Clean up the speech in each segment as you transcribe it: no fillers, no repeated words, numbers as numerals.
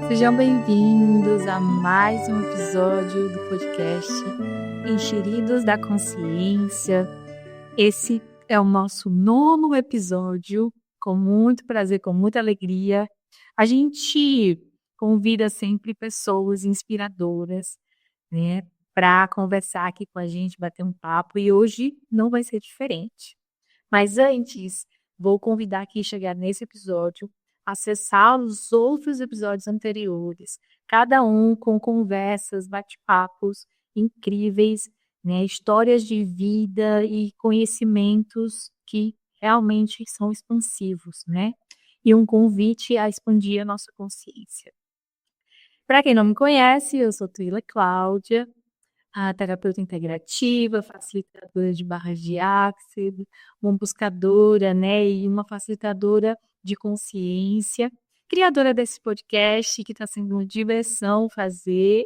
Sejam bem-vindos a mais um episódio do podcast Encheridos da Consciência. Esse é o nosso 9º episódio, com muito prazer, com muita alegria. A gente convida sempre pessoas inspiradoras, né, para conversar aqui com a gente, bater um papo, e hoje não vai ser diferente. Mas antes, vou convidar quem chegar nesse episódio a acessar os outros episódios anteriores, cada um com conversas, bate-papos incríveis, né, histórias de vida e conhecimentos que realmente são expansivos, né? E um convite a expandir a nossa consciência. Para quem não me conhece, eu sou Twila Cláudia, a terapeuta integrativa, facilitadora de barras de Axis, uma buscadora, né, e uma facilitadora de consciência, criadora desse podcast que está sendo uma diversão fazer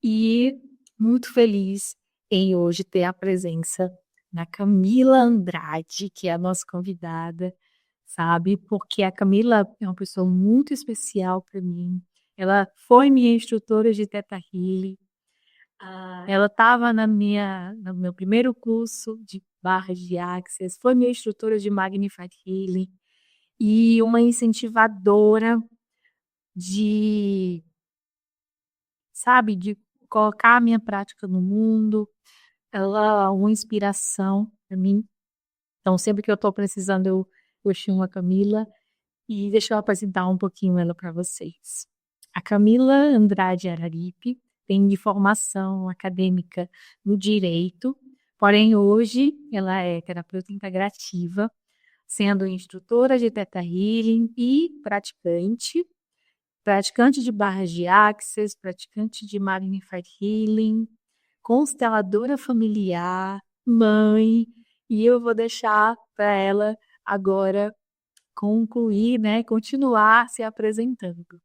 e muito feliz em hoje ter a presença da Camila Andrade, que é a nossa convidada, sabe? Porque a Camila é uma pessoa muito especial para mim. Ela foi minha instrutora de Theta Healing. Ela estava no meu primeiro curso de barras de Axis, foi minha instrutora de Magnified Healing e uma incentivadora de, sabe, de colocar a minha prática no mundo. Ela é uma inspiração para mim. Então, sempre que eu estou precisando, eu chamo a Camila e deixa eu apresentar um pouquinho ela para vocês. A Camila Andrade Araripe tem de formação acadêmica no direito, porém hoje ela é terapeuta integrativa, sendo instrutora de Theta Healing e praticante de barras de Axis, praticante de Magnified Healing, consteladora familiar, mãe, e eu vou deixar para ela agora concluir, né, continuar se apresentando.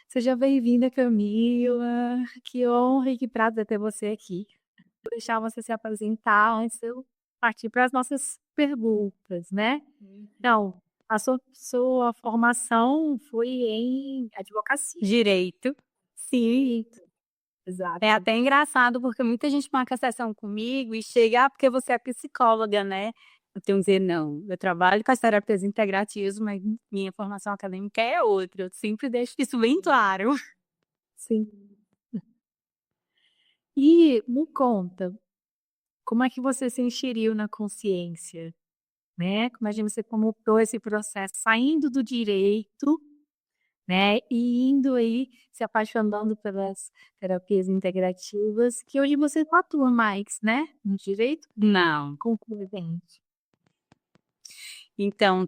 Seja bem-vinda, Camila. Que honra e que prazer ter você aqui. Vou deixar você se apresentar antes de eu partir para as nossas perguntas, né? Então, a sua formação foi em advocacia. Direito. Sim. Exato. É até engraçado, porque muita gente marca sessão comigo e chega, porque você é psicóloga, né? Eu tenho que dizer, não, eu trabalho com as terapias integrativas, mas minha formação acadêmica é outra. Eu sempre deixo isso bem claro. Sim. E me conta, como é que você se enxeriu na consciência, né? Como é que você começou esse processo, saindo do direito, né? E indo aí, se apaixonando pelas terapias integrativas, que hoje você não atua mais, né? No direito? Não. Concluidente. Então,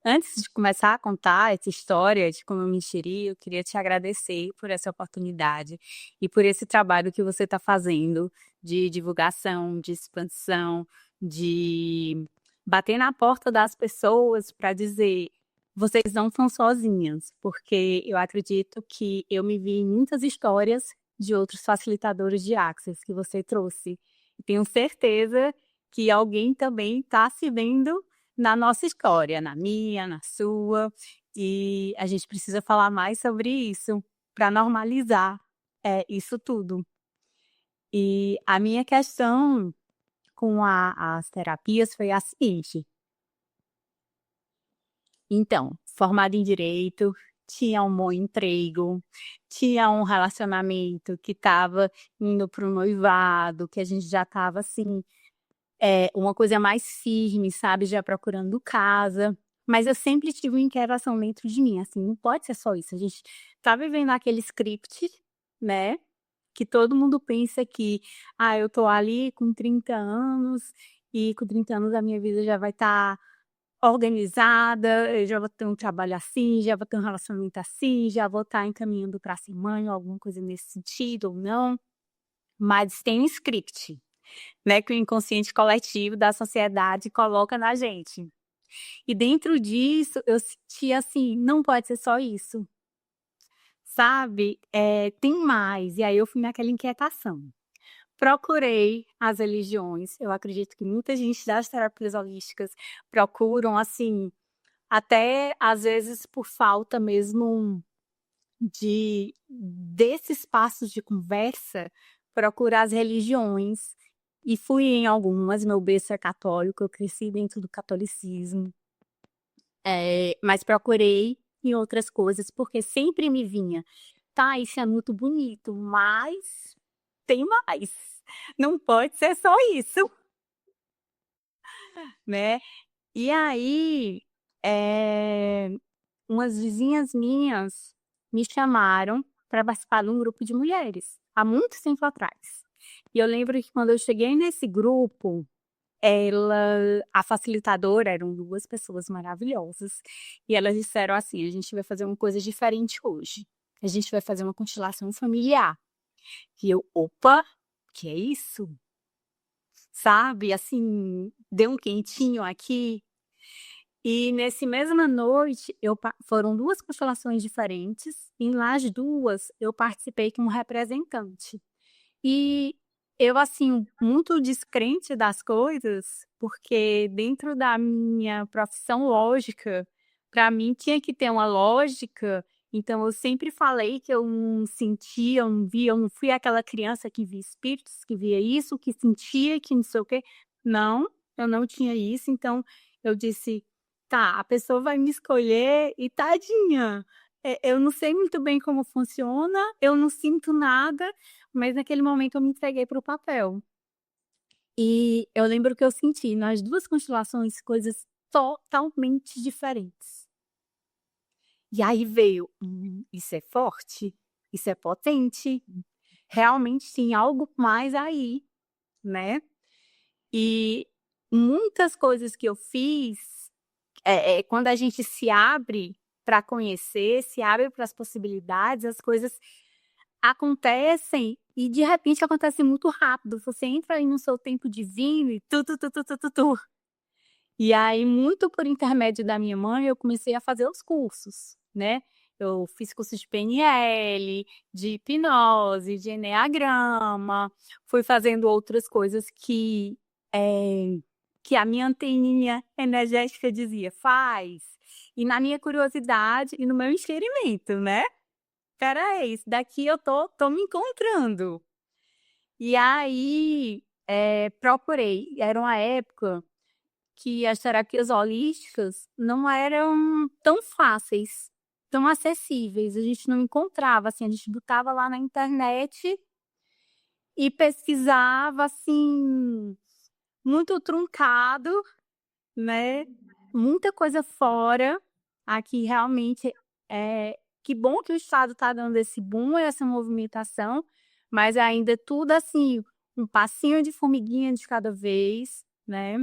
antes de começar a contar essa história de como eu me enxeri, eu queria te agradecer por essa oportunidade e por esse trabalho que você está fazendo de divulgação, de expansão, de bater na porta das pessoas para dizer: vocês não são sozinhas, porque eu acredito que eu me vi em muitas histórias de outros facilitadores de Access que você trouxe. E tenho certeza que alguém também está se vendo na nossa história, na minha, na sua, e a gente precisa falar mais sobre isso para normalizar isso tudo. E a minha questão com as terapias foi a seguinte. Então, formada em direito, tinha um bom emprego, tinha um relacionamento que estava indo para o noivado, que a gente já estava assim, uma coisa mais firme, sabe, já procurando casa. Mas eu sempre tive uma inquietação dentro de mim, assim, não pode ser só isso. A gente tá vivendo aquele script, né? Que todo mundo pensa que, eu tô ali com 30 anos e com 30 anos a minha vida já vai estar organizada, eu já vou ter um trabalho assim, já vou ter um relacionamento assim, já vou estar encaminhando para ser mãe ou alguma coisa nesse sentido ou não. Mas tem um script, né, que o inconsciente coletivo da sociedade coloca na gente. E dentro disso, eu senti assim, não pode ser só isso, sabe, tem mais. E aí eu fui naquela inquietação. Procurei as religiões. Eu acredito que muita gente das terapias holísticas procuram, assim, até às vezes por falta mesmo desses espaços de conversa, procurar as religiões. E fui em algumas, meu berço é católico, eu cresci dentro do catolicismo. Mas procurei em outras coisas, porque sempre me vinha, tá, isso é muito bonito, mas tem mais. Não pode ser só isso, né? E aí, umas vizinhas minhas me chamaram para participar de um grupo de mulheres, há muito tempo atrás. E eu lembro que quando eu cheguei nesse grupo, a facilitadora, eram 2 pessoas maravilhosas, e elas disseram assim: "A gente vai fazer uma coisa diferente hoje. A gente vai fazer uma constelação familiar". E eu: "Opa, que é isso?", sabe, assim, deu um quentinho aqui. E nesse mesma noite foram 2 constelações diferentes, e nas 2 eu participei como representante. E eu, assim, muito descrente das coisas, porque dentro da minha profissão lógica, para mim tinha que ter uma lógica, então eu sempre falei que eu não sentia, eu não via, eu não fui aquela criança que via espíritos, que via isso, que sentia, que não sei o quê. Não, eu não tinha isso, então eu disse: "Tá, a pessoa vai me escolher e tadinha, eu não sei muito bem como funciona, eu não sinto nada", mas naquele momento eu me entreguei para o papel. E eu lembro que eu senti nas 2 constelações coisas totalmente diferentes. E aí veio: isso é forte, isso é potente, realmente tem algo mais aí", né. E muitas coisas que eu fiz, quando a gente se abre para conhecer, se abre para as possibilidades, as coisas acontecem e de repente acontecem muito rápido, você entra aí no seu tempo divino e tu, tu, tu, tu, tu, tu, tu. E aí, muito por intermédio da minha mãe, eu comecei a fazer os cursos, né. Eu fiz curso de PNL, de hipnose, de eneagrama, fui fazendo outras coisas que a minha anteninha energética dizia: "Faz", e na minha curiosidade e no meu enxerimento, né. Espera aí, isso daqui eu tô me encontrando. E aí, procurei. Era uma época que as terapias holísticas não eram tão fáceis, tão acessíveis, a gente não encontrava, assim, a gente botava lá na internet e pesquisava, assim, muito truncado, né, muita coisa fora. Aqui realmente, que bom que o estado está dando esse boom, essa movimentação, mas ainda tudo assim, um passinho de formiguinha de cada vez, né.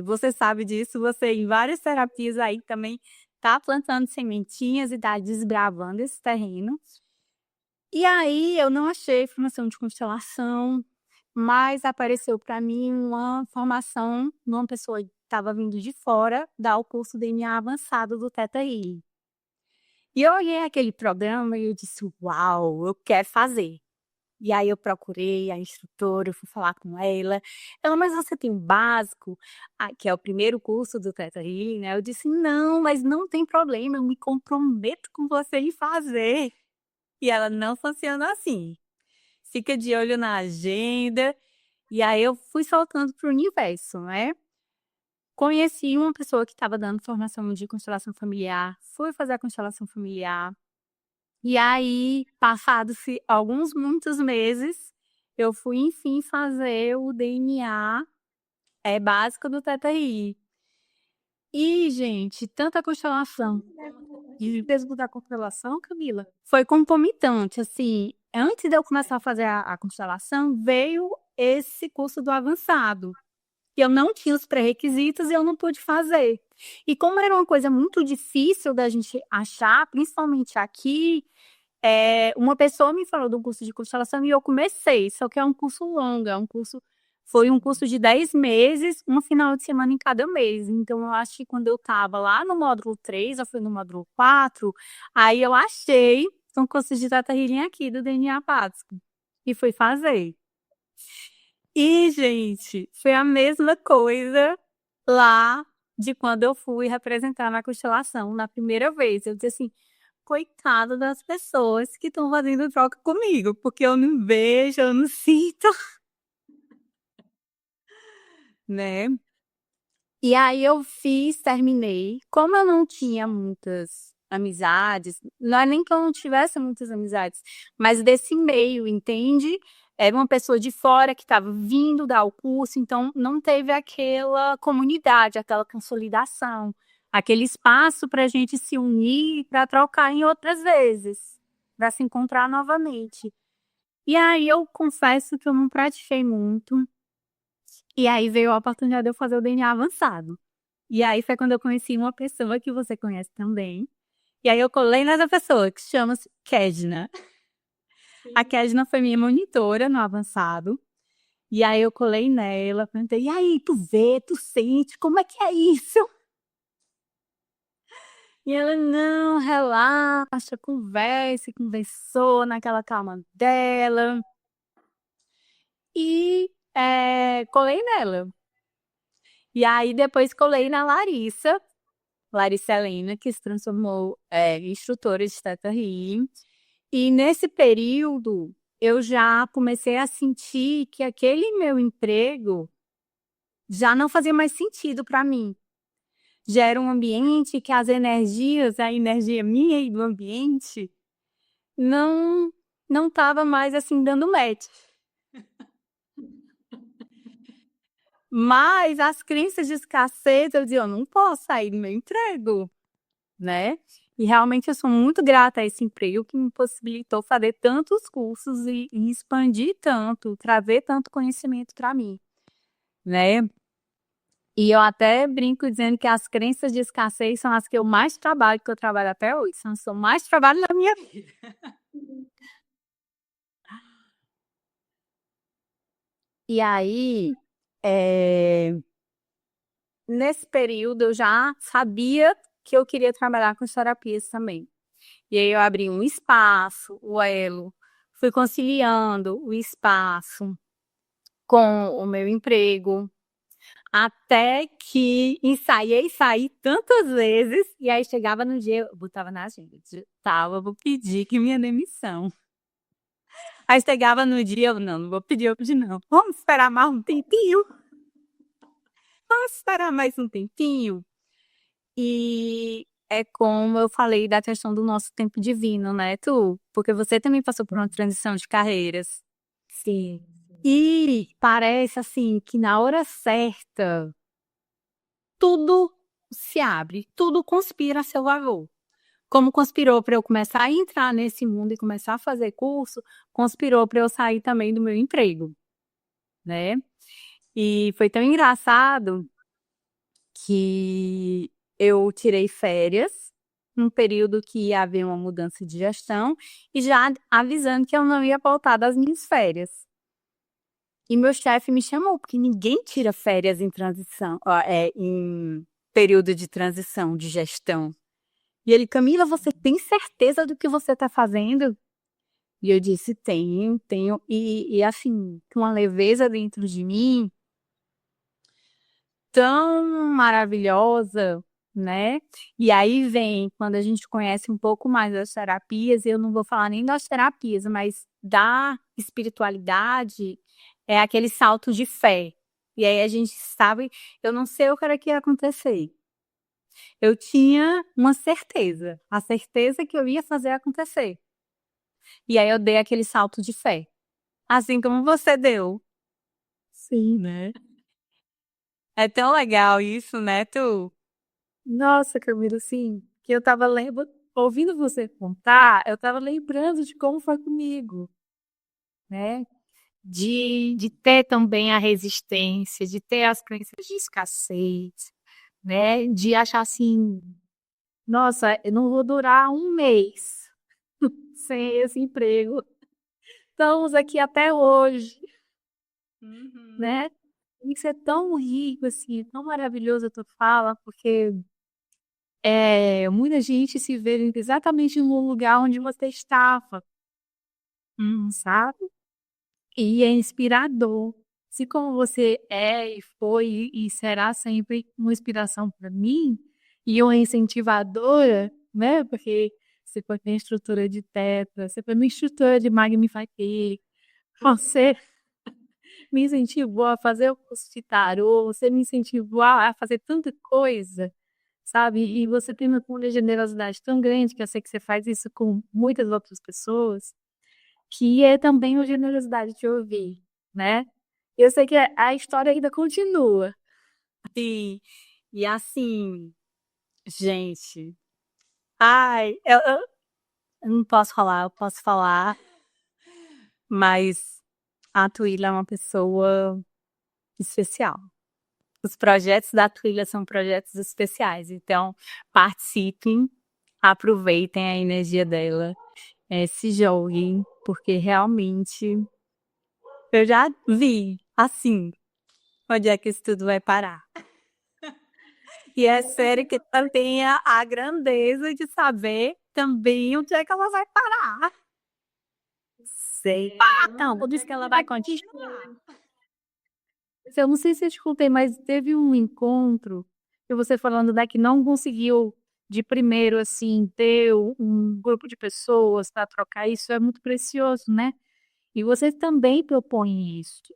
Você sabe disso, você em várias terapias aí também tá plantando sementinhas e tá desbravando esse terreno. E aí eu não achei formação de constelação, mas apareceu para mim uma formação numa pessoa que estava vindo de fora dar o curso DNA avançado do Theta Healing. E eu olhei aquele programa e eu disse: "Uau, eu quero fazer". E aí eu procurei a instrutora, eu fui falar com ela. Ela: "Mas você tem o básico?", que é o primeiro curso do Theta Healing, né. Eu disse: "Não, mas não tem problema, eu me comprometo com você em fazer". E ela: "Não funciona assim, fica de olho na agenda". E aí eu fui soltando para o universo, né. Conheci uma pessoa que estava dando formação de constelação familiar, fui fazer a constelação familiar, e aí passados-se alguns muitos meses, eu fui enfim fazer o DNA, básico do Theta Healing. E gente, tanta constelação. E mesmo da constelação, Camila? Foi concomitante, assim, antes de eu começar a fazer a constelação, veio esse curso do avançado, que eu não tinha os pré-requisitos e eu não pude fazer. E como era uma coisa muito difícil da gente achar, principalmente aqui, uma pessoa me falou do curso de constelação e eu comecei, só que é um curso longo, é um curso Foi um curso de 10 meses, um final de semana em cada mês. Então, eu acho que quando eu estava lá no módulo 3, eu fui no módulo 4, aí eu achei um curso de Teta Healing aqui do DNA básico e fui fazer. E, gente, foi a mesma coisa lá de quando eu fui representar na constelação na primeira vez. Eu disse assim, coitada das pessoas que estão fazendo troca comigo, porque eu não vejo, eu não sinto, né? E aí eu fiz, terminei. Como eu não tinha muitas amizades, não é nem que eu não tivesse muitas amizades, mas desse meio, entende? Era uma pessoa de fora que estava vindo dar o curso, então não teve aquela comunidade, aquela consolidação, aquele espaço para a gente se unir, para trocar em outras vezes, para se encontrar novamente. E aí eu confesso que eu não pratiquei muito. E aí veio a oportunidade de eu fazer o DNA avançado. E aí foi quando eu conheci uma pessoa que você conhece também. E aí eu colei nessa pessoa, que chama-se Kedna. A Kedna foi minha monitora no avançado. E aí eu colei nela, perguntei, e aí, tu vê, tu sente, como é que é isso? E ela, não, relaxa, conversa, e conversou naquela calma dela. E colei nela. E aí depois colei na Larissa Helena, que se transformou em instrutora de Theta Healing. E nesse período, eu já comecei a sentir que aquele meu emprego já não fazia mais sentido para mim. Já era um ambiente que as energias, a energia minha e do ambiente, não estava mais assim dando match. Mas as crenças de escassez, eu dizia, eu não posso sair do meu emprego, né? E realmente eu sou muito grata a esse emprego que me possibilitou fazer tantos cursos e expandir tanto, trazer tanto conhecimento para mim, né? E eu até brinco dizendo que as crenças de escassez são as que eu mais trabalho, que eu trabalho até hoje, são as que eu mais trabalho na minha vida. E aí, nesse período, eu já sabia que eu queria trabalhar com terapias também. E aí eu abri um espaço, o Elo, fui conciliando o espaço com o meu emprego, até que ensaiei sair tantas vezes, e aí chegava no dia, eu botava na agenda, vou pedir que minha demissão. Aí chegava no dia, eu não vou pedir hoje não, vamos esperar mais um tempinho, vamos esperar mais um tempinho. E é como eu falei da questão do nosso tempo divino, né, Tu? Porque você também passou por uma transição de carreiras. Sim. E parece assim que na hora certa tudo se abre, tudo conspira a seu favor. Como conspirou para eu começar a entrar nesse mundo e começar a fazer curso, conspirou para eu sair também do meu emprego, né? E foi tão engraçado que eu tirei férias num período que ia haver uma mudança de gestão e já avisando que eu não ia voltar das minhas férias. E meu chefe me chamou, porque ninguém tira férias em transição, em período de transição de gestão. E ele, Camila, você tem certeza do que você está fazendo? E eu disse, tenho, tenho. E assim, com uma leveza dentro de mim, tão maravilhosa, né? E aí vem, quando a gente conhece um pouco mais das terapias, eu não vou falar nem das terapias, mas da espiritualidade, é aquele salto de fé. E aí a gente sabe, eu não sei o que era que ia acontecer. Eu tinha uma certeza, a certeza que eu ia fazer acontecer. E aí eu dei aquele salto de fé. Assim como você deu. Sim, né? É tão legal isso, né, Tu? Nossa, Camila, sim, que eu tava ouvindo você contar, eu tava lembrando de como foi comigo, né? De ter também a resistência, de ter as crenças de escassez, né? De achar assim, nossa, eu não vou durar um mês sem esse emprego. Estamos aqui até hoje, Uhum. né? Isso é tão rico, assim, tão maravilhoso a tua fala, porque muita gente se vê exatamente no lugar onde você estava, sabe? E é inspirador. Se como você é e foi e será sempre uma inspiração para mim e uma incentivadora, né? Porque você foi minha instrutora de Tetra, você foi minha instrutora de Magnify P, você me incentivou a fazer o curso de tarô, você me incentivou a fazer tanta coisa, sabe? E você tem uma cunha de generosidade tão grande, que eu sei que você faz isso com muitas outras pessoas, que é também uma generosidade de ouvir, né? Eu sei que a história ainda continua. Sim. E assim, gente, ai, eu não posso falar, eu posso falar, mas a Twila é uma pessoa especial. Os projetos da Twila são projetos especiais, então participem, aproveitem a energia dela, se joguem, porque realmente eu já vi, assim, onde é que isso tudo vai parar. E é sério que ela tenha a grandeza de saber também onde é que ela vai parar. Sei. Então, por isso que ela vai continuar. Eu não sei se eu te contei, mas teve um encontro, e você falando, né, que não conseguiu de primeiro, assim, ter um grupo de pessoas para trocar, isso é muito precioso, né? E você também propõe isso,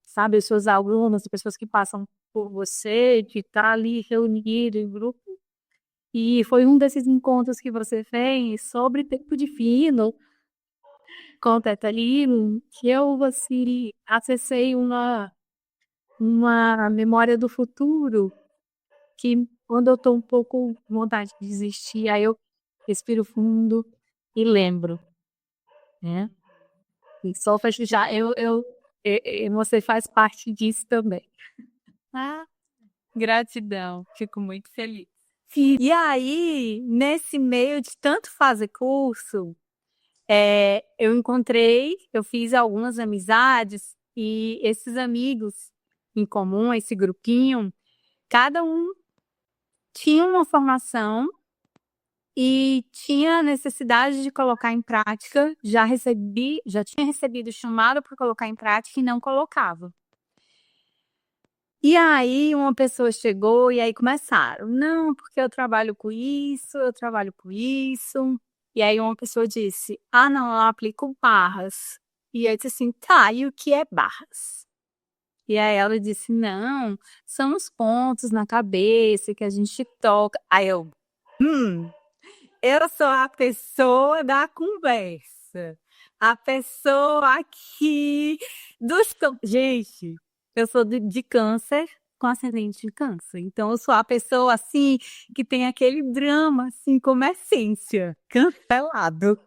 sabe? Os seus alunos, as pessoas que passam por você, de estar ali reunido em grupo. E foi um desses encontros que você fez sobre tempo divino com o Teta Lilo, que eu, assim, acessei uma memória do futuro, que quando eu tô um pouco com vontade de desistir, aí eu respiro fundo e lembro, né? E só para já você faz parte disso também. Ah, gratidão, fico muito feliz. E aí, nesse meio de tanto fazer curso, eu fiz algumas amizades e esses amigos em comum, esse grupinho, cada um tinha uma formação e tinha necessidade de colocar em prática, já tinha recebido chamado para colocar em prática e não colocava. E aí uma pessoa chegou e aí começaram, não, porque eu trabalho com isso, eu trabalho com isso. E aí uma pessoa disse, ah, não, eu aplico barras. E eu disse assim, tá, e o que é barras? E aí ela disse, não, são os pontos na cabeça que a gente toca. Aí eu sou a pessoa da conversa. A pessoa aqui Gente, eu sou de câncer com ascendente em câncer. Então, eu sou a pessoa, assim, que tem aquele drama, assim, como essência, cancelado.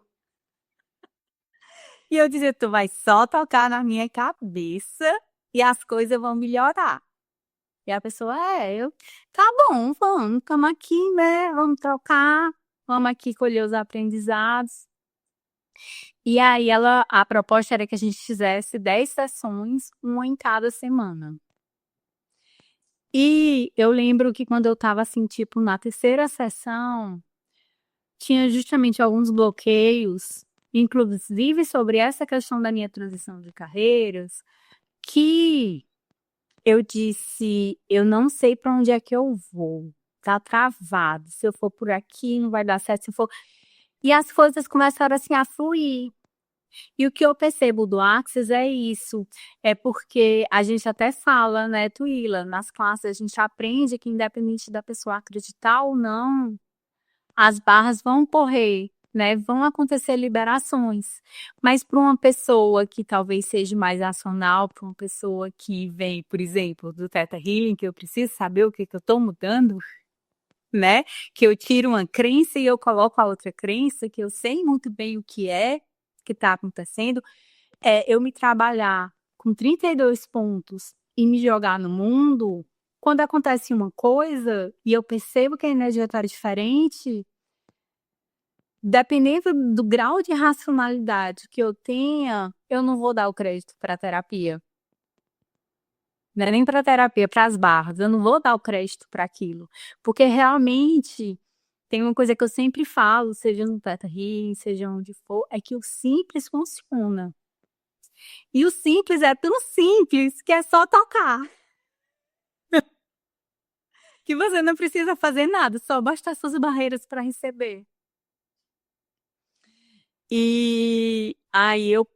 E eu dizia, tu vai só tocar na minha cabeça e as coisas vão melhorar. E a pessoa, tá bom, vamos aqui, né? Vamos trocar, vamos aqui colher os aprendizados. E aí a proposta era que a gente fizesse 10 sessões, uma em cada semana. E eu lembro que quando eu estava assim, tipo, na terceira sessão, tinha justamente alguns bloqueios, inclusive sobre essa questão da minha transição de carreiras, que eu disse, eu não sei para onde é que eu vou. Tá travado. Se eu for por aqui, não vai dar certo. Se eu for... E as coisas começaram assim a fluir. E o que eu percebo do Axis é isso, é porque a gente até fala, né, Tuila, nas classes a gente aprende que independente da pessoa acreditar ou não, as barras vão correr, né, vão acontecer liberações. Mas para uma pessoa que talvez seja mais racional, para uma pessoa que vem, por exemplo, do Theta Healing, que eu preciso saber o que eu estou mudando, né, que eu tiro uma crença e eu coloco a outra crença, que eu sei muito bem o que é que está acontecendo, eu me trabalhar com 32 pontos e me jogar no mundo, quando acontece uma coisa e eu percebo que a energia está diferente, dependendo do grau de racionalidade que eu tenha, eu não vou dar o crédito para a terapia. não é nem para terapia, para as barras. Eu não vou dar o crédito para aquilo, porque realmente tem uma coisa que eu sempre falo, seja no Teta Healing, seja onde for, é que o simples funciona. E o simples é tão simples que é só tocar. Que você não precisa fazer nada, só basta suas barreiras para receber. E aí eu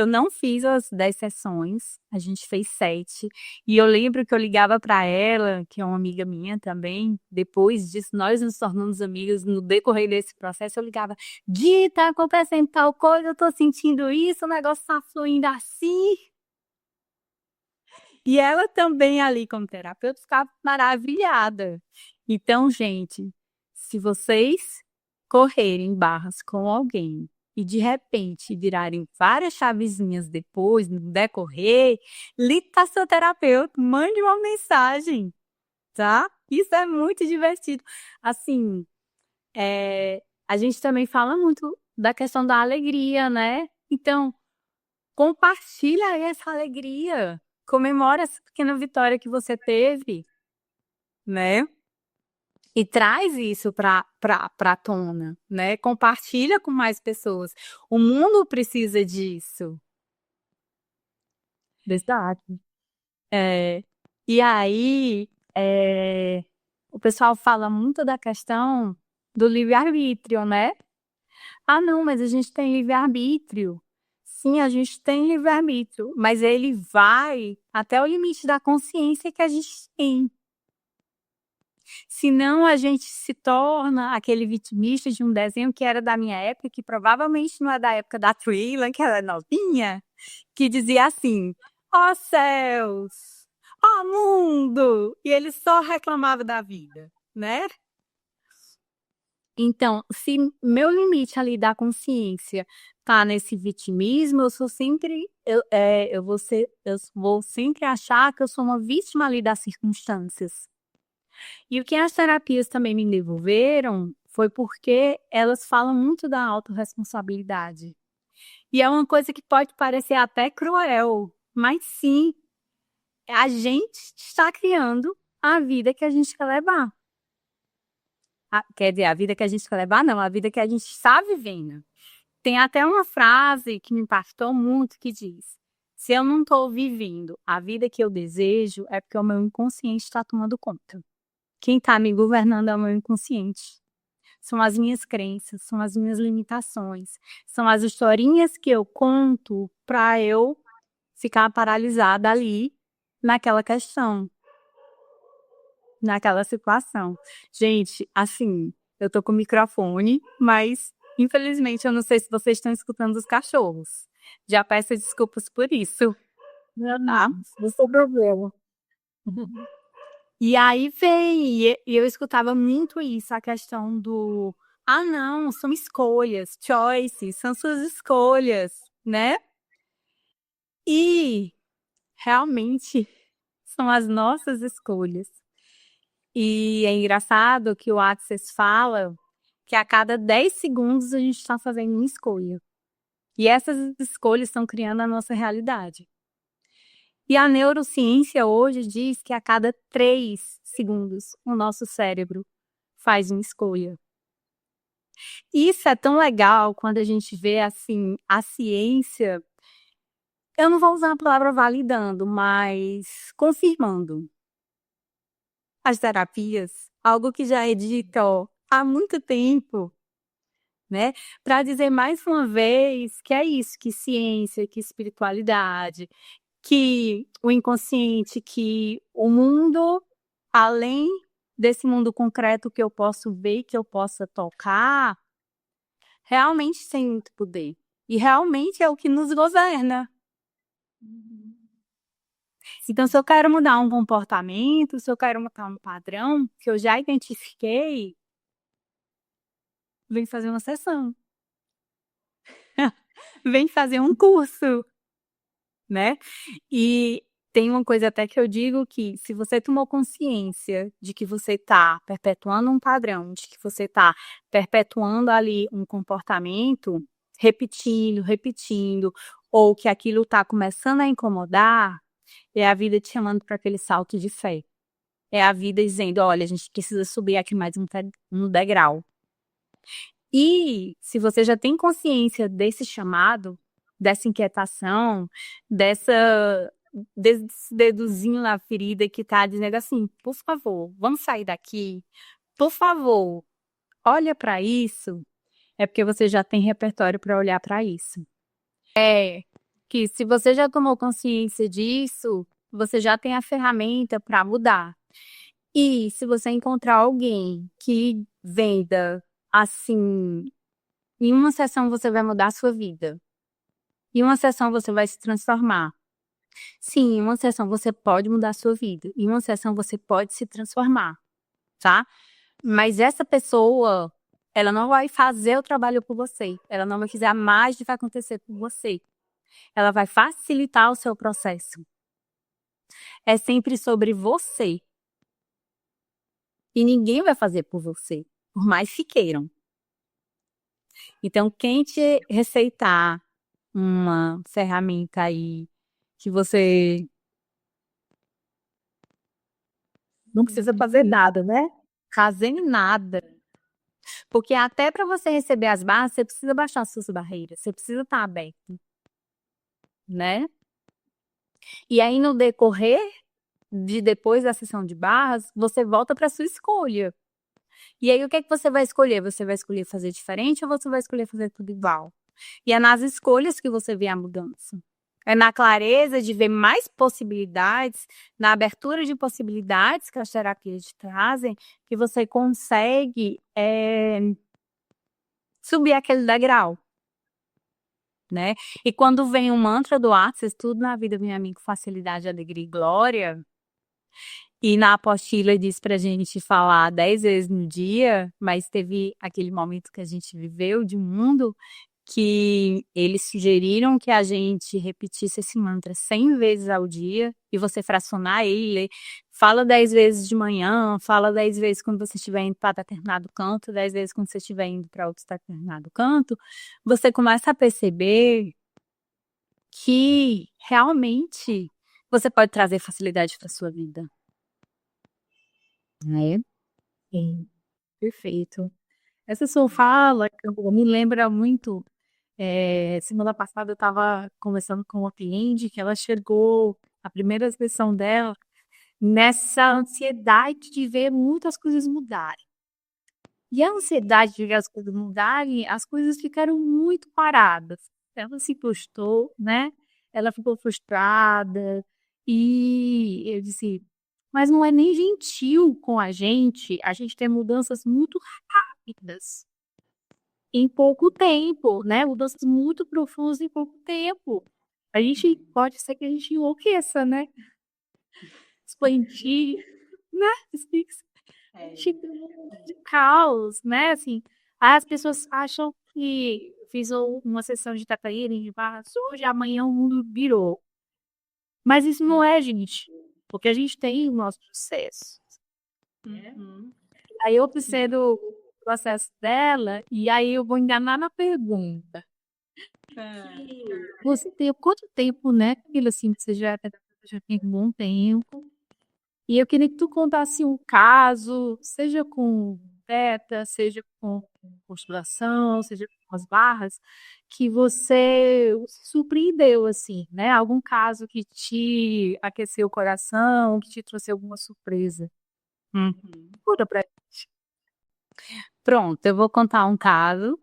não fiz as 10 sessões, a gente fez 7. E eu lembro que eu ligava para ela, que é uma amiga minha também, depois disso nós nos tornamos amigas, no decorrer desse processo eu ligava: "Di, tá acontecendo tal coisa, eu tô sentindo isso, o negócio tá fluindo assim". E ela também ali como terapeuta ficava maravilhada. Então, gente, se vocês correrem barras com alguém e de repente virarem várias chavezinhas depois, no decorrer, ligue para seu terapeuta, mande uma mensagem, tá? Isso é muito divertido. Assim, a gente também fala muito da questão da alegria, né? Então, compartilha essa alegria. Comemora essa pequena vitória que você teve, né? E traz isso para tona, né? Compartilha com mais pessoas. O mundo precisa disso. Verdade. E aí, o pessoal fala muito da questão do livre-arbítrio, né? Ah, não, mas a gente tem livre-arbítrio. Sim, a gente tem livre-arbítrio, mas ele vai até o limite da consciência que a gente tem. Senão a gente se torna aquele vitimista de um desenho que era da minha época, que provavelmente não é da época da Thriller, que ela é novinha, que dizia assim: ó céus, ó mundo! E ele só reclamava da vida, né? Então, se meu limite ali da consciência tá nesse vitimismo, eu vou sempre achar que eu sou uma vítima ali das circunstâncias. E o que as terapias também me devolveram foi porque elas falam muito da autorresponsabilidade. E é uma coisa que pode parecer até cruel, mas sim, a gente está criando a vida que a gente quer levar. Quer dizer, a vida que a gente quer levar, não, a vida que a gente está vivendo. Tem até uma frase que me impactou muito que diz: se eu não estou vivendo a vida que eu desejo, é porque o meu inconsciente está tomando conta. Quem está me governando é o meu inconsciente. São as minhas crenças, são as minhas limitações, são as historinhas que eu conto para eu ficar paralisada ali naquela questão, naquela situação. Gente, assim, eu tô com o microfone, mas infelizmente eu não sei se vocês estão escutando os cachorros. Já peço desculpas por isso. Tá? Não sou problema. E aí vem, e eu escutava muito isso, a questão do, ah, não, são escolhas, choices, são suas escolhas, né? E realmente são as nossas escolhas. E é engraçado que o Access fala que a cada 10 segundos a gente está fazendo uma escolha. E essas escolhas estão criando a nossa realidade. E a neurociência hoje diz que a cada 3 segundos o nosso cérebro faz uma escolha. Isso é tão legal quando a gente vê assim a ciência, eu não vou usar a palavra validando, mas confirmando as terapias, algo que já é dito há muito tempo, né? Para dizer mais uma vez que é isso, que ciência, que espiritualidade, que o inconsciente, que o mundo, além desse mundo concreto que eu posso ver, que eu possa tocar, realmente tem muito poder. E realmente é o que nos governa. Então, se eu quero mudar um comportamento, se eu quero mudar um padrão que eu já identifiquei, vem fazer uma sessão. Vem fazer um curso, né? E tem uma coisa até que eu digo que se você tomou consciência de que você está perpetuando um padrão, de que você está perpetuando ali um comportamento, repetindo, repetindo, ou que aquilo está começando a incomodar, É a vida te chamando para aquele salto de fé. É a vida dizendo, olha, a gente precisa subir aqui mais um degrau. E se você já tem consciência desse chamado, dessa inquietação, desse deduzinho na ferida que está dizendo assim, por favor, vamos sair daqui, por favor, olha para isso, é porque você já tem repertório para olhar para isso. Que se você já tomou consciência disso, você já tem a ferramenta para mudar. E se você encontrar alguém que venda assim, em uma sessão você vai mudar a sua vida. Em uma sessão você vai se transformar. Sim, em uma sessão você pode mudar a sua vida. Em uma sessão você pode se transformar, tá? Mas essa pessoa, ela não vai fazer o trabalho por você. Ela não vai fazer a mágica acontecer por você. Ela vai facilitar o seu processo. É sempre sobre você. E ninguém vai fazer por você, por mais que queiram. Então, quem te receitar uma ferramenta aí que você não precisa fazer nada, né? Fazer nada. Porque até para você receber as barras, você precisa baixar as suas barreiras, você precisa estar aberto, né? E aí, no decorrer de depois da sessão de barras, você volta para sua escolha. E aí, o que é que você vai escolher? Você vai escolher fazer diferente ou você vai escolher fazer tudo igual? E é nas escolhas que você vê a mudança. É na clareza de ver mais possibilidades, na abertura de possibilidades que as terapias te trazem, que você consegue subir aquele degrau, né? E quando vem o mantra do Access, tudo na vida vem a mim com facilidade, alegria e glória. E na apostila diz pra gente falar 10 vezes no dia, mas teve aquele momento que a gente viveu de mundo que eles sugeriram que a gente repetisse esse mantra 100 vezes ao dia e você fracionar ele, fala 10 vezes de manhã, fala 10 vezes quando você estiver indo para determinado canto, 10 vezes quando você estiver indo para outro determinado canto, você começa a perceber que realmente você pode trazer facilidade para sua vida. Né? Sim, perfeito. Essa sua fala me lembra muito. Semana passada eu estava conversando com uma cliente que ela chegou, a primeira sessão dela, nessa ansiedade de ver muitas coisas mudarem. E a ansiedade de ver as coisas mudarem, as coisas ficaram muito paradas. Ela se frustrou, né? Ela ficou frustrada. E eu disse, mas não é nem gentil com a gente tem mudanças muito rápidas em pouco tempo, né? Mudanças muito profundas em pouco tempo. A gente pode ser que a gente enlouqueça, né? Expandir, né? Tipo de caos, né? Assim, as pessoas acham que fiz uma sessão de Theta Healing de barras hoje, amanhã o mundo virou. Mas isso não é, gente, porque a gente tem o nosso processo. Aí eu observo o processo dela e aí eu vou enganar na pergunta. Você tem quanto tempo, né, Camila, assim, que você já tem um bom tempo. E eu queria que tu contasse um caso, seja com beta, seja com constelação, seja com as barras, que você se surpreendeu, assim, né? Algum caso que te aqueceu o coração, que te trouxe alguma surpresa. Conta pra gente. Pronto, eu vou contar um caso,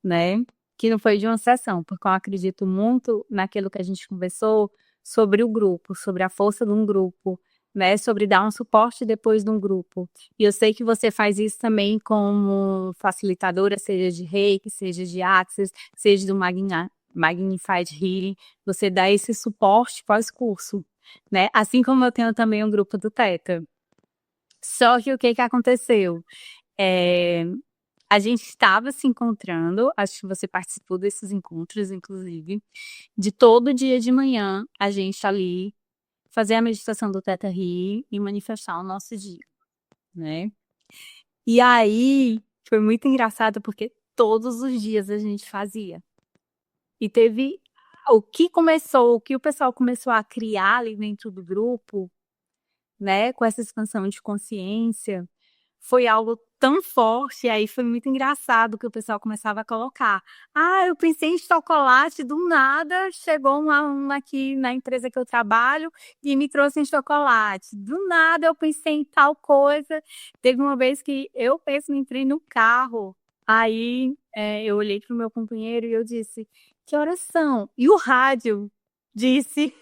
né? Que não foi de uma sessão, porque eu acredito muito naquilo que a gente conversou sobre o grupo, sobre a força de um grupo, né? Sobre dar um suporte depois de um grupo. E eu sei que você faz isso também como facilitadora, seja de Reiki, seja de Access, seja do Magnified Healing. Você dá esse suporte pós-curso, né? Assim como eu tenho também um grupo do Theta. Só que o que aconteceu? A gente estava se encontrando, acho que você participou desses encontros, inclusive, de todo dia de manhã, a gente ali fazer a meditação do Theta Healing e manifestar o nosso dia, né? E aí, foi muito engraçado porque todos os dias a gente fazia. E teve o que o pessoal começou a criar ali dentro do grupo, né, com essa expansão de consciência, foi algo tão forte, e aí foi muito engraçado que o pessoal começava a colocar: "Ah, eu pensei em chocolate, do nada chegou uma aqui na empresa que eu trabalho e me trouxe um chocolate. Do nada eu pensei em tal coisa". Teve uma vez que eu mesma entrei no carro, aí, eu olhei para o meu companheiro e eu disse: "Que horas são?" E o rádio disse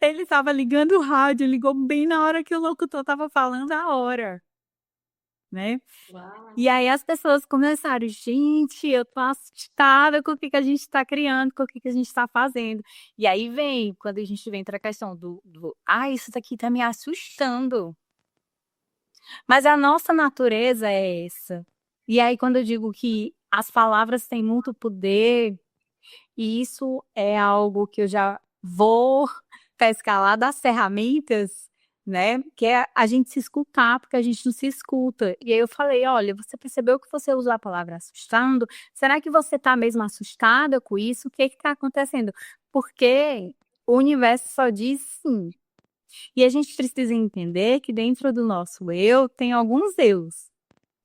ele estava ligando o rádio, ligou bem na hora que o locutor estava falando a hora, né. E aí as pessoas começaram: "Gente, eu tô assustada com o que que a gente está criando, com o que que a gente está fazendo". E aí vem, quando a gente vem para a questão do: "Ah, isso daqui tá me assustando". Mas a nossa natureza é essa. E aí quando eu digo que as palavras têm muito poder, e isso é algo que eu já vou pescar lá das ferramentas, né, que é a gente se escutar, porque a gente não se escuta. E aí eu falei: "Olha, você percebeu que você usou a palavra assustando? Será que você está mesmo assustada com isso? O que está acontecendo?" Porque o universo só diz sim. E a gente precisa entender que dentro do nosso eu tem alguns eus.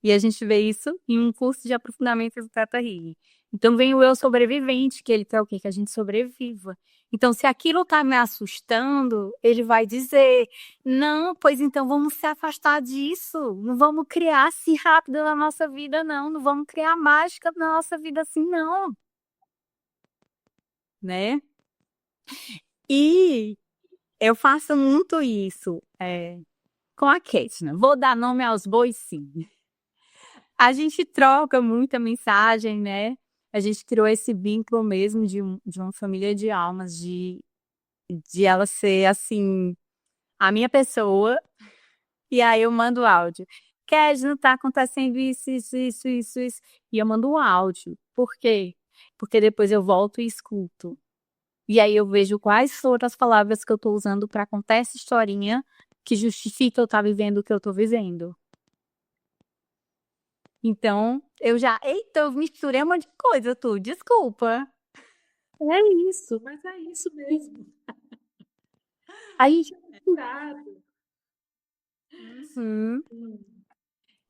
E a gente vê isso em um curso de aprofundamento do Theta Healing. Então vem o eu sobrevivente, que ele quer o quê? Que a gente sobreviva. Então se aquilo está me assustando, ele vai dizer: "Não, pois então vamos se afastar disso, não vamos criar assim rápido na nossa vida não, não vamos criar mágica na nossa vida assim não", né. E eu faço muito isso, com a Ketna. Vou dar nome aos bois sim. A gente troca muita mensagem, né, a gente criou esse vínculo mesmo de uma família de almas, de ela ser, assim, a minha pessoa, e aí eu mando áudio: "Kedna, tá acontecendo isso, isso, isso, isso, isso", e eu mando o áudio. Por quê? Porque depois eu volto e escuto. E aí eu vejo quais foram as palavras que eu tô usando para contar essa historinha que justifica eu estar vivendo o que eu tô vivendo. Então, eu já eita, eu misturei um monte de coisa, tu, desculpa. É isso, mas é isso mesmo. Aí Exato. uhum. Hum.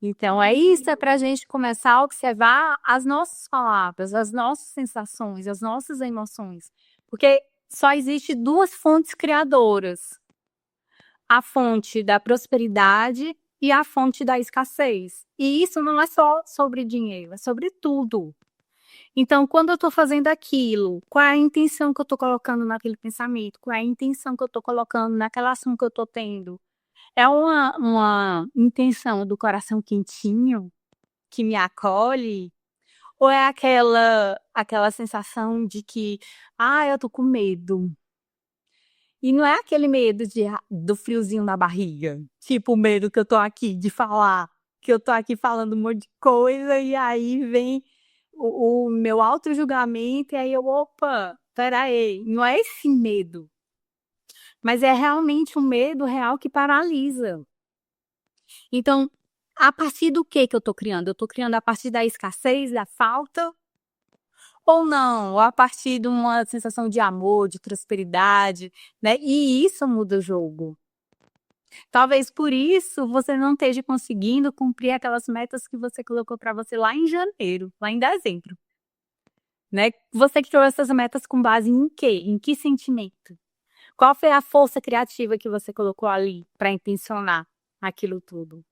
Então é isso, é pra gente começar a observar as nossas palavras, as nossas sensações, as nossas emoções, porque só existe 2 fontes criadoras, a fonte da prosperidade e a fonte da escassez. E isso não é só sobre dinheiro, é sobre tudo. Então, quando eu estou fazendo aquilo, qual é a intenção que eu estou colocando naquele pensamento? Qual é a intenção que eu estou colocando naquela ação que eu estou tendo? É uma intenção do coração quentinho, que me acolhe, ou é aquela sensação de que: "Ah, eu tô com medo". E não é aquele medo do friozinho na barriga, tipo o medo que eu tô aqui de falar, que eu tô aqui falando um monte de coisa e aí vem o meu autojulgamento e aí eu: "Opa, espera aí", não é esse medo, mas é realmente um medo real que paralisa. Então, a partir do que eu tô criando? Eu tô criando a partir da escassez, da falta ou não? Ou a partir de uma sensação de amor, de prosperidade, né, e isso muda o jogo. Talvez por isso você não esteja conseguindo cumprir aquelas metas que você colocou para você lá em janeiro, lá em dezembro, né. Você criou essas metas com base em quê? Em que sentimento? Qual foi a força criativa que você colocou ali para intencionar aquilo tudo?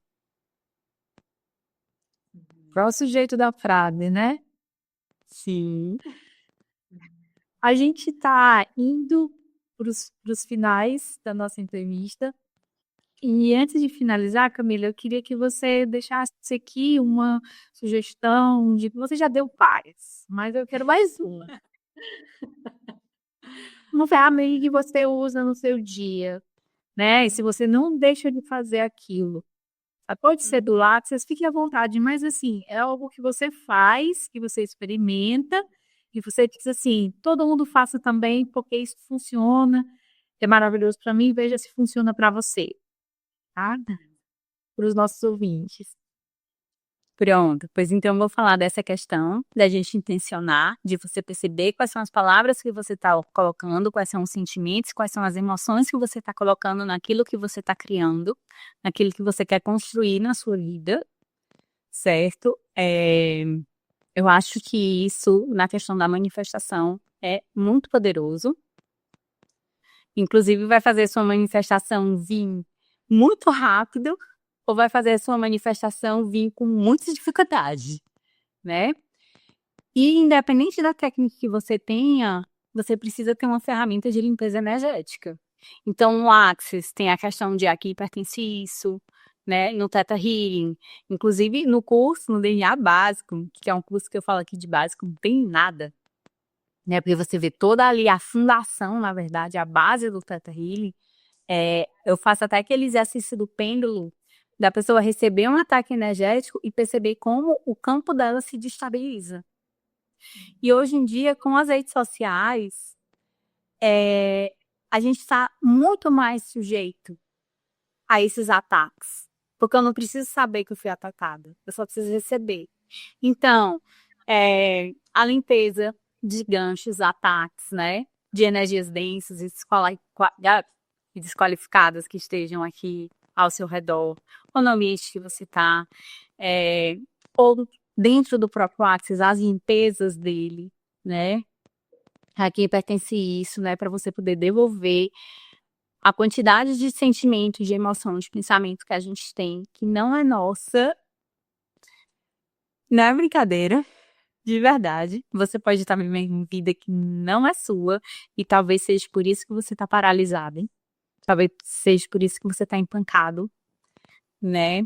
Qual o sujeito da frase, né? Sim. A gente está indo para os finais da nossa entrevista. E antes de finalizar, Camila, eu queria que você deixasse aqui uma sugestão de você já deu várias, mas eu quero mais uma. Uma ferramenta que você usa no seu dia, né? E se você não deixa de fazer aquilo, pode ser do Lápis, fique à vontade, mas assim, é algo que você faz, que você experimenta, e você diz assim, todo mundo faça também, porque isso funciona, é maravilhoso para mim, veja se funciona para você, tá? Para os nossos ouvintes. Pronto, pois então eu vou falar dessa questão da gente intencionar, de você perceber quais são as palavras que você está colocando, quais são os sentimentos, quais são as emoções que você está colocando naquilo que você está criando, naquilo que você quer construir na sua vida, certo? Eu acho que isso, na questão da manifestação, é muito poderoso. Inclusive, vai fazer sua manifestação vir muito rápido ou vai fazer a sua manifestação vir com muita dificuldade, né? E independente da técnica que você tenha, você precisa ter uma ferramenta de limpeza energética. Então, o Axis tem a questão de aqui pertence isso, né? No Theta Healing, inclusive no curso, no DNA básico, que é um curso que eu falo aqui de básico, não tem nada, né? Porque você vê toda ali a fundação, na verdade, a base do Theta Healing. Eu faço até aquele exercício do pêndulo, da pessoa receber um ataque energético e perceber como o campo dela se destabiliza. E hoje em dia, com as redes sociais, a gente está muito mais sujeito a esses ataques. Porque eu não preciso saber que eu fui atacada, eu só preciso receber. Então, a limpeza de ganchos, ataques, né? De energias densas e desqualificadas que estejam aqui ao seu redor, ou no ambiente que você está, ou dentro do próprio Axis, as limpezas dele, né? A quem pertence isso, né? Para você poder devolver a quantidade de sentimento, de emoção, de pensamento que a gente tem, que não é nossa, não é brincadeira, de verdade. Você pode estar vivendo uma vida que não é sua, e talvez seja por isso que você está paralisado, hein? Talvez seja por isso que você está empancado, né?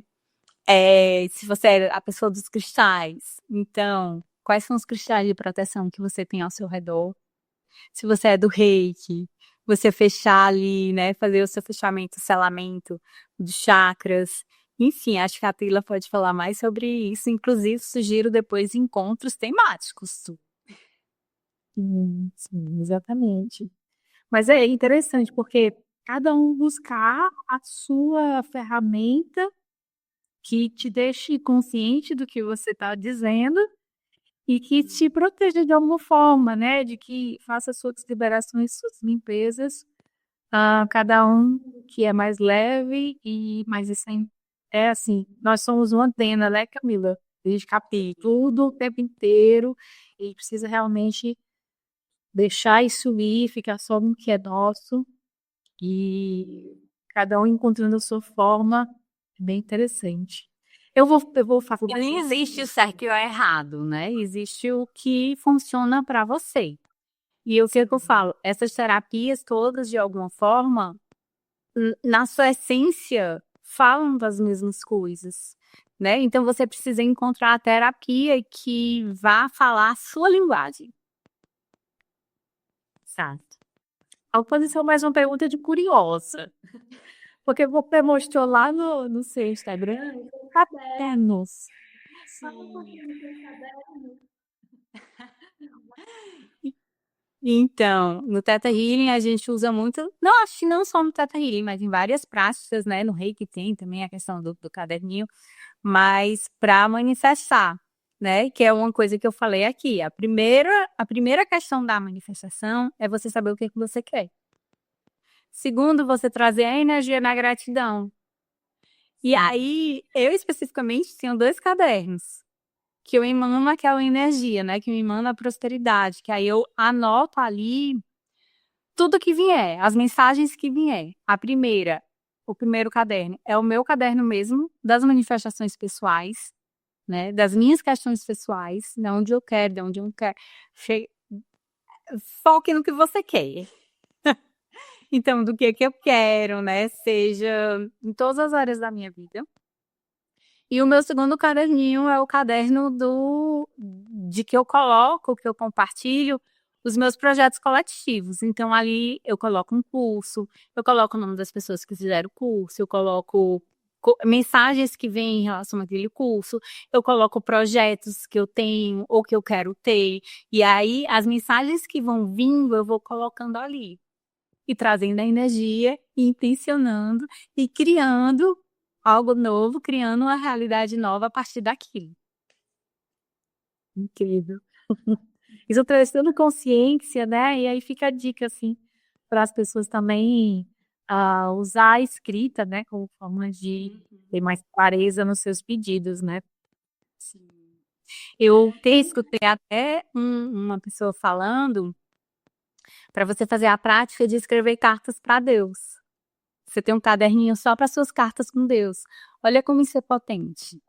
Se você é a pessoa dos cristais, então, quais são os cristais de proteção que você tem ao seu redor? Se você é do reiki, você fechar ali, né? Fazer o seu fechamento, selamento dos chakras. Enfim, acho que a Tila pode falar mais sobre isso. Inclusive, sugiro depois encontros temáticos. Sim, exatamente. Mas é interessante porque cada um buscar a sua ferramenta que te deixe consciente do que você está dizendo e que te proteja de alguma forma, né? De que faça suas liberações, suas limpezas, cada um que é mais leve e mais assim. É assim, nós somos uma antena, né, Camila? A gente capta tudo o tempo inteiro e precisa realmente deixar isso ir, ficar só no que é nosso e cada um encontrando a sua forma, é bem interessante. Eu vou fazer. Nem existe o certo e o errado, né? Existe o que funciona para você. E o que eu falo? Essas terapias todas, de alguma forma, na sua essência, falam das mesmas coisas, né? Então você precisa encontrar a terapia que vá falar a sua linguagem. Exato. A oposição mais uma pergunta de curiosa. Porque você mostrou lá no seu Instagram cadernos. Fala um pouquinho do seu caderno. Então, no Theta Healing a gente usa muito, não acho que não só no Theta Healing, mas em várias práticas, né? No Reiki tem também a questão do caderninho, mas para manifestar, né? Que é uma coisa que eu falei aqui. A primeira questão da manifestação é você saber o que que você quer. Segundo, você trazer a energia da gratidão. E aí, eu especificamente tenho 2 cadernos que eu emano aquela energia, né? Que eu emano a prosperidade, que aí eu anoto ali tudo que vier, as mensagens que vier. O primeiro caderno é o meu caderno mesmo, das manifestações pessoais, né? Das minhas questões pessoais, de onde eu quero, de onde eu não quero. Foque no que você quer. Então, do que eu quero, né? Seja em todas as áreas da minha vida. E o meu segundo caderninho é o caderno de que eu coloco, que eu compartilho os meus projetos coletivos. Então, ali eu coloco um curso, eu coloco o nome das pessoas que fizeram o curso, eu coloco mensagens que vêm em relação àquele curso, eu coloco projetos que eu tenho ou que eu quero ter. E aí, as mensagens que vão vindo, eu vou colocando ali. E trazendo a energia, e intencionando, e criando algo novo, criando uma realidade nova a partir daquilo. Incrível. Isso trazendo consciência, né? E aí fica a dica, assim, para as pessoas também usar a escrita, né? Como forma de ter mais clareza nos seus pedidos, né? Sim. Eu Escutei até uma pessoa falando para você fazer a prática de escrever cartas para Deus. Você tem um caderninho só para suas cartas com Deus. Olha como isso é potente,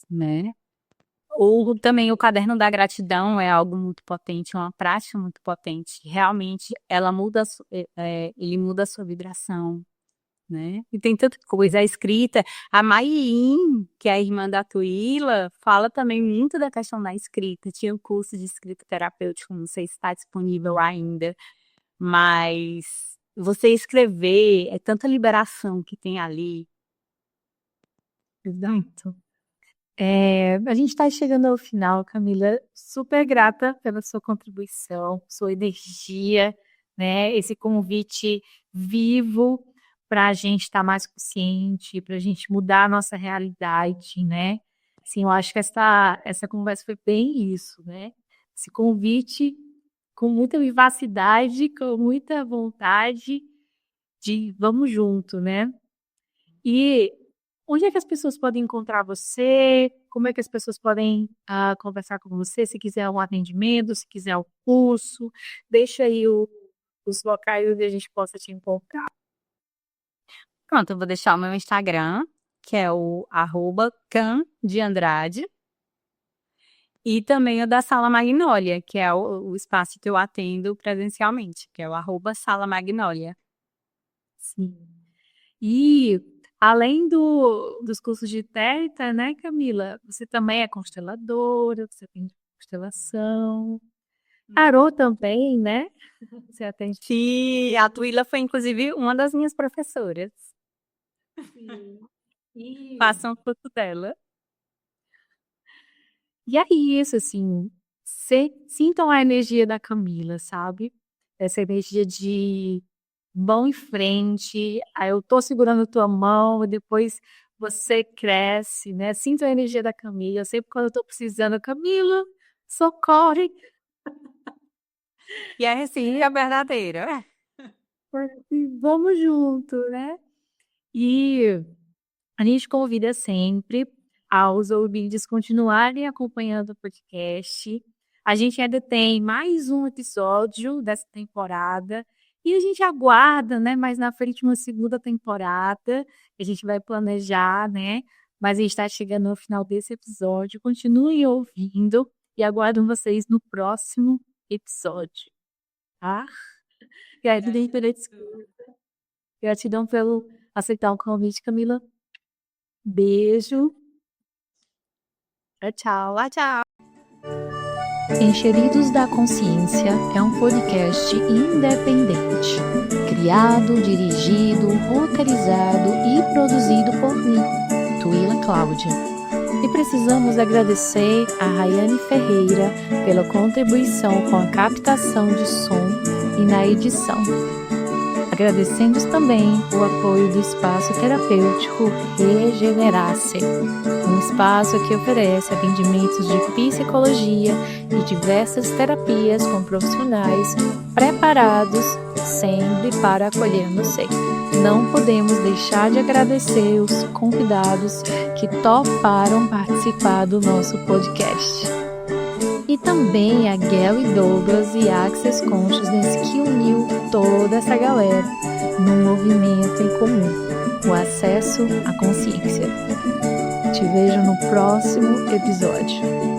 né? Ou também o caderno da gratidão é algo muito potente, uma prática muito potente. Realmente, ela muda, ele muda a sua vibração, né? E tem tanta coisa. A escrita, a Mayin, que é a irmã da Tuila, fala também muito da questão da escrita. Tinha um curso de escrita terapêutica, não sei se está disponível ainda, mas você escrever, é tanta liberação que tem ali. Exato. A gente está chegando ao final, Camila. Super grata pela sua contribuição, sua energia, né? Esse convite vivo para a gente estar mais consciente, para a gente mudar a nossa realidade, né? Assim, eu acho que essa conversa foi bem isso, né? Esse convite com muita vivacidade, com muita vontade de vamos junto, né? E onde é que as pessoas podem encontrar você? Como é que as pessoas podem conversar com você? Se quiser um atendimento, se quiser um curso, deixa aí os locais onde a gente possa te encontrar. Pronto, eu vou deixar o meu Instagram, que é o @can_de_andrade. E também o da Sala Magnólia, que é o espaço que eu atendo presencialmente, que é o @Sala Magnólia. Sim. E além dos cursos de TETA, né, Camila? Você também é consteladora, você tem constelação. Tarô também, né? Você atende. Sim, a Tuila foi inclusive uma das minhas professoras. Sim. E Façam o curso dela. E é isso, assim, sintam a energia da Camila, sabe? Essa energia de mão em frente, aí eu tô segurando tua mão, e depois você cresce, né? Sinto a energia da Camila, sempre quando eu tô precisando, Camila, socorre, E é assim, a verdadeira. e vamos junto, né? E a gente convida sempre aos ouvintes continuarem acompanhando o podcast. A gente ainda tem mais um episódio dessa temporada e a gente aguarda, né, mais na frente uma segunda temporada. A gente vai planejar, né? Mas a gente está chegando ao final desse episódio. Continuem ouvindo e aguardam vocês no próximo episódio, tá? Gratidão pelo aceitar o convite, Camila. Beijo. Tchau, tchau. Encheridos da Consciência é um podcast independente, criado, dirigido, roteirizado e produzido por mim, Tuila Cláudia. E precisamos agradecer a Rayane Ferreira pela contribuição com a captação de som e na edição. Agradecemos também o apoio do Espaço Terapêutico Regenerar-se, um espaço que oferece atendimentos de psicologia e diversas terapias com profissionais preparados sempre para acolher no ser. Não podemos deixar de agradecer os convidados que toparam participar do nosso podcast. E também a Gel e Douglas e Access Consciousness que uniu toda essa galera num movimento em comum, o acesso à consciência. Te vejo no próximo episódio.